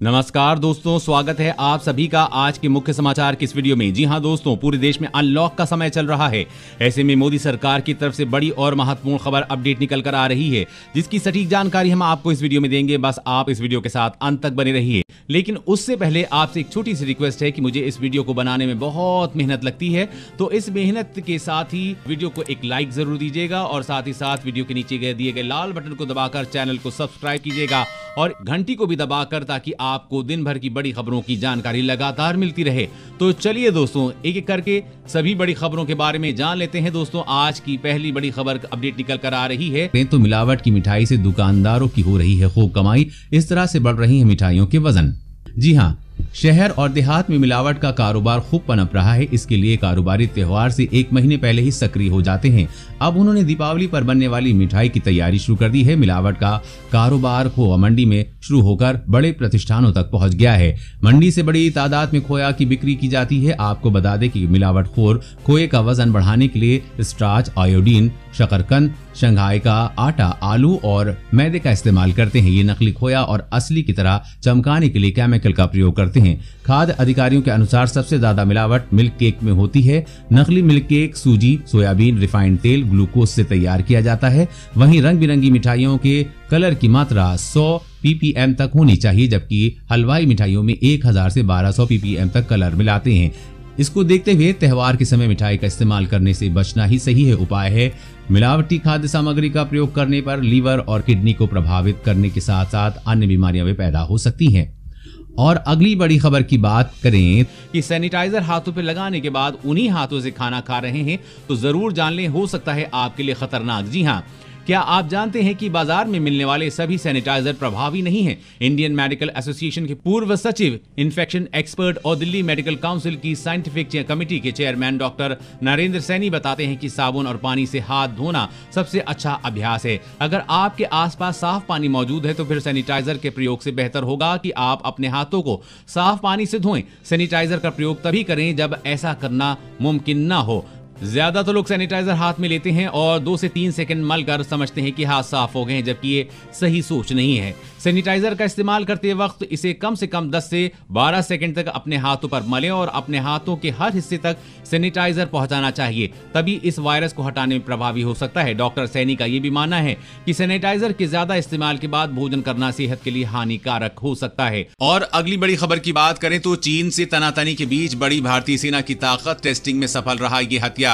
नमस्कार दोस्तों, स्वागत है आप सभी का आज के मुख्य समाचार की इस वीडियो में। जी हां दोस्तों, पूरे देश में अनलॉक का समय चल रहा है। ऐसे में मोदी सरकार की तरफ से बड़ी और महत्वपूर्ण खबर अपडेट निकल कर आ रही है, जिसकी सटीक जानकारी हम आपको इस वीडियो में देंगे। बस आप इस वीडियो के साथ अंत तक बने रहिए। लेकिन उससे पहले आपसे एक छोटी सी रिक्वेस्ट है कि मुझे इस वीडियो को बनाने में बहुत मेहनत लगती है, तो इस मेहनत के साथ ही वीडियो को एक लाइक जरूर दीजिएगा और साथ ही साथ वीडियो के नीचे दिए गए लाल बटन को दबाकर चैनल को सब्सक्राइब कीजिएगा और घंटी को भी दबाकर, ताकि आपको दिन भर की बड़ी खबरों की जानकारी लगातार मिलती रहे। तो चलिए दोस्तों, एक एक करके सभी बड़ी खबरों के बारे में जान लेते हैं। दोस्तों, आज की पहली बड़ी खबर अपडेट निकल कर आ रही है तो मिलावट की मिठाई से दुकानदारों की हो रही है खूब कमाई, इस तरह से बढ़ रही है मिठाइयों के वजन। जी हाँ, शहर और देहात में मिलावट का कारोबार खूब पनप रहा है। इसके लिए कारोबारी त्योहार से एक महीने पहले ही सक्रिय हो जाते हैं। अब उन्होंने दीपावली पर बनने वाली मिठाई की तैयारी शुरू कर दी है। मिलावट का कारोबार खोआ मंडी में शुरू होकर बड़े प्रतिष्ठानों तक पहुंच गया है। मंडी से बड़ी तादाद में खोया की बिक्री की जाती है। आपको बता दें कि मिलावटखोर खोए का वजन बढ़ाने के लिए स्टार्च, आयोडीन, शकरकंद, शंघाई का आटा, आलू और मैदे का इस्तेमाल करते हैं। ये नकली खोया और असली की तरह चमकाने के लिए केमिकल का प्रयोग करते हैं। खाद्य अधिकारियों के अनुसार सबसे ज्यादा मिलावट मिल्क केक में होती है। नकली मिल्क केक सूजी, सोयाबीन, रिफाइंड तेल, ग्लूकोज से तैयार किया जाता है। वहीं रंग बिरंगी मिठाइयों के कलर की मात्रा 100 ppm तक होनी चाहिए, जबकि हलवाई मिठाइयों में 1000 से 1200 ppm तक कलर मिलाते हैं। इसको देखते हुए त्योहार के समय मिठाई का इस्तेमाल करने से बचना ही सही है। उपाय है, मिलावटी खाद्य सामग्री का प्रयोग करने पर लीवर और किडनी को प्रभावित करने के साथ साथ अन्य बीमारियां भी पैदा हो सकती हैं। और अगली बड़ी खबर की बात करें कि सैनिटाइजर हाथों पे लगाने के बाद उन्हीं हाथों से खाना खा रहे हैं तो जरूर जान लें, हो सकता है आपके लिए खतरनाक। जी हाँ, क्या आप जानते हैं कि बाजार में मिलने वाले सभी सैनिटाइजर प्रभावी नहीं हैं? इंडियन मेडिकल एसोसिएशन के पूर्व सचिव, इन्फेक्शन एक्सपर्ट और दिल्ली मेडिकल काउंसिल की साइंटिफिक कमेटी के चेयरमैन डॉक्टर नरेंद्र सैनी बताते हैं कि साबुन और पानी से हाथ धोना सबसे अच्छा अभ्यास है। अगर आपके आसपास साफ पानी मौजूद है तो फिर सैनिटाइजर के प्रयोग से बेहतर होगा कि आप अपने हाथों को साफ पानी से धोएं। सैनिटाइजर का प्रयोग तभी करें जब ऐसा करना मुमकिन ना हो। ज्यादा तो लोग सैनिटाइजर हाथ में लेते हैं और 2 से 3 सेकंड मलकर समझते हैं कि हाथ साफ हो गए हैं, जबकि ये सही सोच नहीं है। सैनिटाइजर का इस्तेमाल करते वक्त इसे कम से कम 10 से 12 सेकंड तक अपने हाथों पर मलें और अपने हाथों के हर हिस्से तक सैनिटाइजर पहुंचाना चाहिए, तभी इस वायरस को हटाने में प्रभावी हो सकता है। डॉक्टर सैनी का यह भी मानना है कि सैनिटाइजर के ज्यादा इस्तेमाल के बाद भोजन करना सेहत के लिए हानिकारक हो सकता है। और अगली बड़ी खबर की बात करें तो चीन से तनातनी के बीच बड़ी भारतीय सेना की ताकत टेस्टिंग में सफल रहा ये हथियार।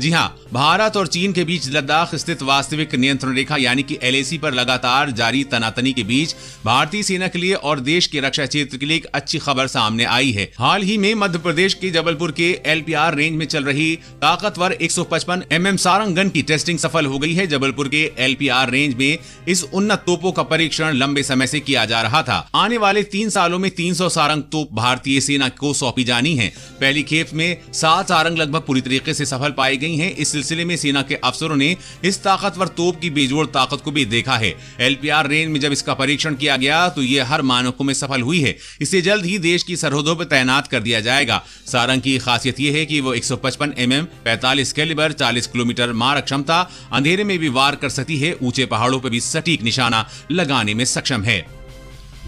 जी हां, भारत और चीन के बीच लद्दाख स्थित वास्तविक नियंत्रण रेखा यानी कि LAC पर लगातार जारी तनातनी के बीच भारतीय सेना के लिए और देश के रक्षा क्षेत्र के लिए एक अच्छी खबर सामने आई है। हाल ही में मध्य प्रदेश के जबलपुर के LPR रेंज में चल रही ताकतवर 155 mm सारंग गन की टेस्टिंग सफल हो गई है। जबलपुर के LPR रेंज में इस उन्नत तोपों का परीक्षण लंबे समय से किया जा रहा था। आने वाले 3 सालों में 300 सारंग तोप भारतीय सेना को सौंपी जानी है। पहली खेप में 7 सारंग लगभग पूरी तरीके से सफल पाई गई हैं। इस सिलसिले में सेना के अफसरों ने इस ताकतवर तोप की बेजोड़ ताकत को भी देखा है। LPR रेंज में जब इसका परीक्षण किया गया तो यह हर मानकों में सफल हुई है। इसे जल्द ही देश की सरहदों पर तैनात कर दिया जाएगा। सारंग की खासियत यह है कि वो 155 mm, 45 कैलिबर, 40 किलोमीटर मारक क्षमता, अंधेरे में भी वार कर सकती है, ऊंचे पहाड़ों पर भी सटीक निशाना लगाने में सक्षम है।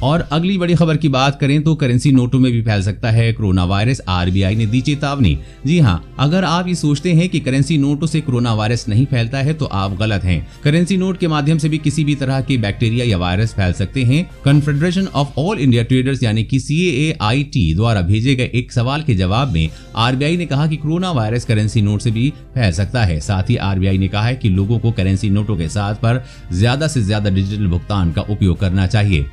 और अगली बड़ी खबर की बात करें तो करेंसी नोटों में भी फैल सकता है कोरोना वायरस, RBI ने दी चेतावनी। जी हां, अगर आप ये सोचते हैं कि करेंसी नोटों से कोरोना वायरस नहीं फैलता है तो आप गलत हैं। करेंसी नोट के माध्यम से भी किसी भी तरह के बैक्टीरिया या वायरस फैल सकते हैं। Confederation of all India traders यानी कि CAAIT द्वारा भेजे गए एक सवाल के जवाब में RBI ने कहा कि कोरोना वायरस करेंसी नोट से भी फैल सकता है। साथ ही RBI ने कहा है कि लोगों को करेंसी नोटों के साथ पर ज्यादा से ज्यादा डिजिटल भुगतान का उपयोग करना चाहिए।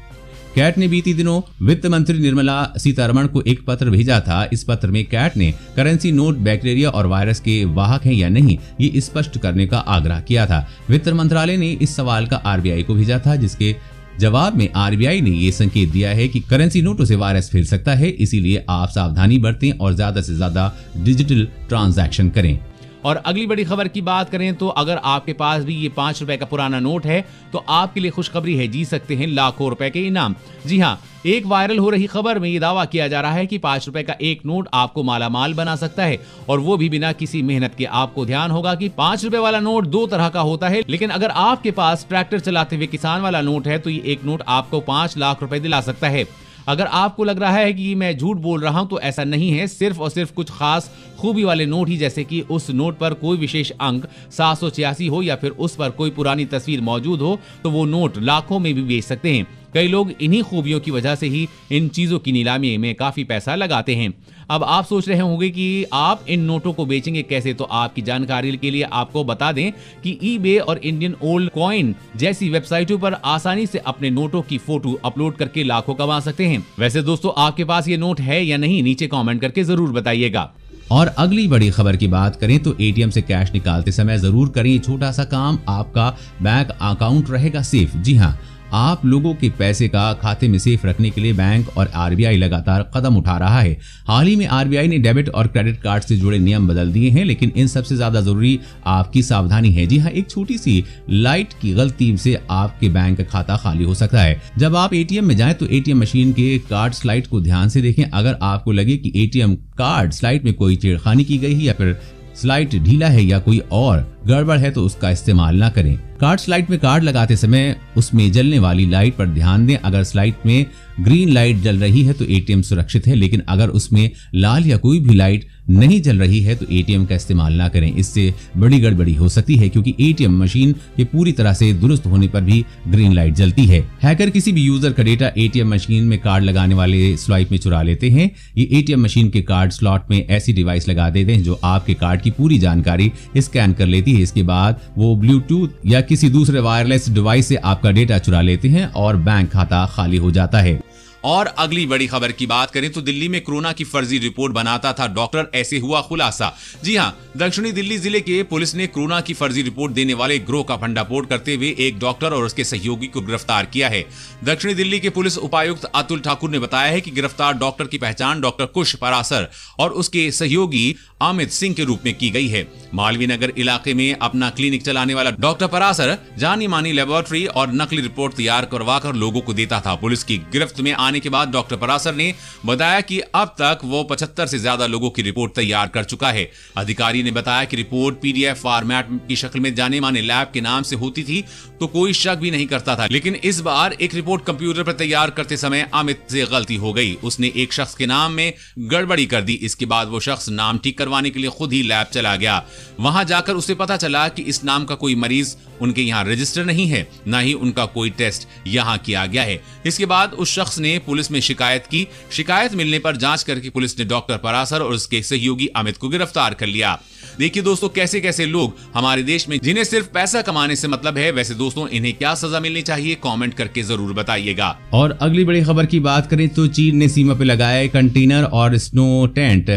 कैट ने बीती दिनों वित्त मंत्री निर्मला सीतारमण को एक पत्र भेजा था। इस पत्र में कैट ने करेंसी नोट बैक्टीरिया और वायरस के वाहक हैं या नहीं, ये स्पष्ट करने का आग्रह किया था। वित्त मंत्रालय ने इस सवाल का RBI को भेजा था, जिसके जवाब में RBI ने ये संकेत दिया है कि करेंसी नोटों से वायरस फैल सकता है, इसीलिए आप सावधानी बरतें और ज्यादा से ज्यादा डिजिटल ट्रांजैक्शन करें। और अगली बड़ी खबर की बात करें तो अगर आपके पास भी ये 5 रुपए का पुराना नोट है तो आपके लिए खुशखबरी है, जीत सकते हैं लाखों रुपए के इनाम। जी हाँ, एक वायरल हो रही खबर में ये दावा किया जा रहा है कि 5 रुपए का एक नोट आपको मालामाल बना सकता है, और वो भी बिना किसी मेहनत के। आपको ध्यान होगा कि 5 रुपए वाला नोट 2 तरह का होता है, लेकिन अगर आपके पास ट्रैक्टर चलाते हुए किसान वाला नोट है तो ये एक नोट आपको 5 लाख रुपए दिला सकता है। अगर आपको लग रहा है कि मैं झूठ बोल रहा हूं तो ऐसा नहीं है, सिर्फ और सिर्फ कुछ खास खूबी वाले नोट ही, जैसे कि उस नोट पर कोई विशेष अंक 786 हो या फिर उस पर कोई पुरानी तस्वीर मौजूद हो, तो वो नोट लाखों में भी बेच सकते हैं। कई लोग इन्हीं खूबियों की वजह से ही इन चीजों की नीलामी में काफी पैसा लगाते हैं। अब आप सोच रहे होंगे कि आप इन नोटों को बेचेंगे कैसे, तो आपकी जानकारी के लिए आपको बता दें कि ईबे और इंडियन ओल्ड कॉइन जैसी वेबसाइटों पर आसानी से अपने नोटों की फोटो अपलोड करके लाखों कमा सकते हैं। वैसे दोस्तों, आपके पास ये नोट है या नहीं, नीचे कमेंट करके जरूर बताइएगा। और अगली बड़ी खबर की बात करें तो एटीएम से कैश निकालते समय जरूर करें छोटा सा काम, आपका बैंक अकाउंट रहेगा सेफ। जी हाँ, आप लोगों के पैसे का खाते में सेफ रखने के लिए बैंक और आरबीआई लगातार कदम उठा रहा है। हाल ही में आरबीआई ने डेबिट और क्रेडिट कार्ड से जुड़े नियम बदल दिए हैं, लेकिन इन सबसे ज्यादा जरूरी आपकी सावधानी है। जी हाँ, एक छोटी सी लाइट की गलती से आपके बैंक का खाता खाली हो सकता है। जब आप एटीएम में जाएं तो एटीएम मशीन के कार्ड स्लाइड को ध्यान से देखें। अगर आपको लगे कि एटीएम कार्ड स्लाइड में कोई छेड़खानी की गई है या फिर स्लाइड ढीला है या कोई और गड़बड़ है तो उसका इस्तेमाल ना करें। कार्ड स्लाइड में कार्ड लगाते समय उसमें जलने वाली लाइट पर ध्यान दें। अगर स्लाइड में ग्रीन लाइट जल रही है तो एटीएम सुरक्षित है, लेकिन अगर उसमें लाल या कोई भी लाइट नहीं जल रही है तो एटीएम का इस्तेमाल ना करें। इससे बड़ी गड़बड़ी हो सकती है, क्योंकि एटीएम मशीन के पूरी तरह से दुरुस्त होने पर भी ग्रीन लाइट जलती है। हैकर किसी भी यूजर का डेटा एटीएम मशीन में कार्ड लगाने वाले स्वाइप में चुरा लेते हैं। ये एटीएम मशीन के कार्ड स्लॉट में ऐसी डिवाइस लगा देते हैं जो आपके कार्ड की पूरी जानकारी स्कैन कर लेती है। इसके बाद वो ब्लूटूथ या किसी दूसरे वायरलेस डिवाइस से आपका डेटा चुरा लेते हैं और बैंक खाता खाली हो जाता है। और अगली बड़ी खबर की बात करें तो दिल्ली में कोरोना की फर्जी रिपोर्ट बनाता था डॉक्टर, ऐसे हुआ खुलासा। जी हां, दक्षिणी दिल्ली जिले के पुलिस ने कोरोना की फर्जी रिपोर्ट देने वाले गिरोह का भंडाफोड़ करते हुए एक डॉक्टर और उसके सहयोगी को गिरफ्तार किया है। दक्षिणी दिल्ली के पुलिस उपायुक्त अतुल ठाकुर ने बताया है कि गिरफ्तार डॉक्टर की पहचान डॉक्टर कुश परासर और उसके सहयोगी अमित सिंह के रूप में की गई है। मालवीय नगर इलाके में अपना क्लिनिक चलाने वाला डॉक्टर परासर जानी मानी लेबोरेटरी और नकली रिपोर्ट तैयार करवाकर लोगों को देता था। पुलिस की गिरफ्त में आने के बाद डॉक्टर परासर ने बताया कि अब तक वो 75 से ज्यादा लोगों की रिपोर्ट तैयार कर चुका है। अधिकारी ने बताया कि रिपोर्ट पीडीएफ फॉर्मेट की शक्ल में जाने माने लैब के नाम से होती थी तो कोई शक भी नहीं करता था, लेकिन इस बार एक रिपोर्ट कंप्यूटर पर तैयार करते समय अमित से गलती हो गई। उसने एक शख्स के नाम में गड़बड़ी कर दी। इसके बाद वो शख्स नाम ठीक करवाने के लिए खुद ही लैब चला गया। वहां जाकर उसे पता चला कि इस नाम का कोई मरीज उनके यहाँ रजिस्टर नहीं है, न ही उनका कोई टेस्ट यहाँ किया गया है। इसके बाद उस शख्स ने पुलिस में शिकायत की। शिकायत मिलने पर जांच करके पुलिस ने डॉक्टर परासर और उसके सहयोगी अमित को गिरफ्तार कर लिया। देखिए दोस्तों, कैसे कैसे लोग हमारे देश में जिन्हें सिर्फ पैसा कमाने से मतलब है। वैसे दोस्तों, इन्हें क्या सजा मिलनी चाहिए, कमेंट करके जरूर बताइएगा। और अगली बड़ी खबर की बात करें तो चीन ने सीमा पे लगाए कंटेनर और स्नो टेंट,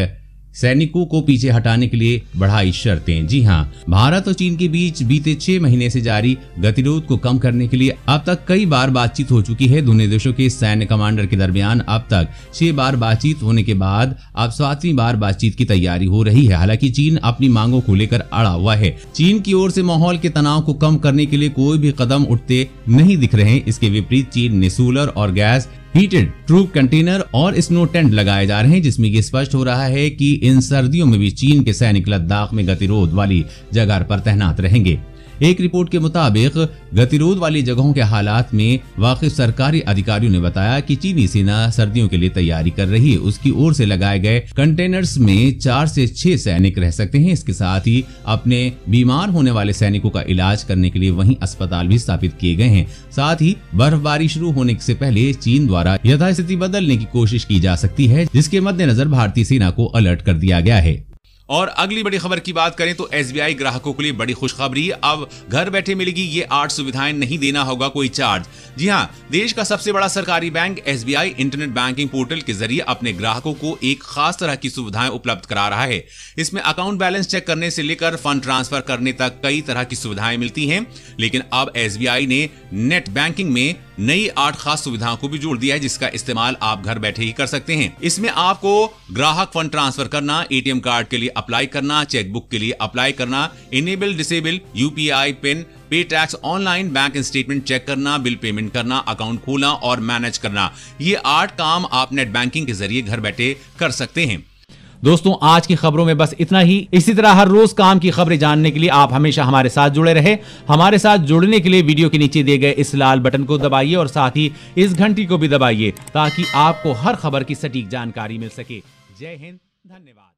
सैनिकों को पीछे हटाने के लिए बढ़ाई शर्तें। जी हां, भारत और चीन के बीच बीते 6 महीने से जारी गतिरोध को कम करने के लिए अब तक कई बार बातचीत हो चुकी है। दोनों देशों के सैन्य कमांडर के दरमियान अब तक 6 बार बातचीत होने के बाद अब 7वीं बार बातचीत की तैयारी हो रही है। हालांकि चीन अपनी मांगों को लेकर अड़ा हुआ है। चीन की ओर से माहौल के तनाव को कम करने के लिए कोई भी कदम उठते नहीं दिख रहे हैं। इसके विपरीत चीन ने सोलर और गैस हीटेड ट्रूप कंटेनर और स्नो टेंट लगाए जा रहे हैं, जिसमें ये स्पष्ट हो रहा है कि इन सर्दियों में भी चीन के सैनिक लद्दाख में गतिरोध वाली जगह पर तैनात रहेंगे। एक रिपोर्ट के मुताबिक गतिरोध वाली जगहों के हालात में वाकिफ सरकारी अधिकारियों ने बताया कि चीनी सेना सर्दियों के लिए तैयारी कर रही है। उसकी ओर से लगाए गए कंटेनर्स में 4 से 6 सैनिक रह सकते हैं। इसके साथ ही अपने बीमार होने वाले सैनिकों का इलाज करने के लिए वहीं अस्पताल भी स्थापित किए गए हैं। साथ ही बर्फबारी शुरू होने से पहले चीन द्वारा यथास्थिति बदलने की कोशिश की जा सकती है, जिसके मद्देनजर भारतीय सेना को अलर्ट कर दिया गया है। और अगली बड़ी खबर की बात करें तो एसबीआई ग्राहकों के लिए बड़ी खुशखबरी। अब घर बैठे मिलेगी ये 8 सुविधाएं, नहीं देना होगा कोई चार्ज। जी हां, देश का सबसे बड़ा सरकारी bank SBI internet banking portal के जरिए अपने ग्राहकों को एक खास तरह की सुविधाएं उपलब्ध करा रहा है। इसमें अकाउंट बैलेंस चेक करने से लेकर फंड ट्रांसफर करने तक कई तरह की सुविधाएं मिलती हैं। लेकिन अब एसबीआई ने नेट बैंकिंग में नई 8 खास सुविधाओं को भी जोड़ दिया है, जिसका इस्तेमाल आप घर बैठे ही कर सकते हैं। इसमें आपको ग्राहक फंड ट्रांसफर करना, एटीएम कार्ड के लिए अप्लाई करना, चेकबुक के लिए अप्लाई करना, enable disable UPI PIN, pay tax, online bank statement check करना, बिल पेमेंट करना, अकाउंट खोलना और मैनेज करना। ये 8 काम आप नेट बैंकिंग के जरिए घर बैठे कर सकते हैं। दोस्तों आज की खबरों में बस इतना ही। इसी तरह हर रोज काम की खबरें जानने के लिए आप हमेशा हमारे साथ जुड़े रहे। हमारे साथ जुड़ने के लिए वीडियो के नीचे दिए गए इस लाल बटन को दबाइए और साथ ही इस घंटी को भी दबाइए ताकि आपको हर खबर की सटीक जानकारी मिल सके। जय हिंद, धन्यवाद।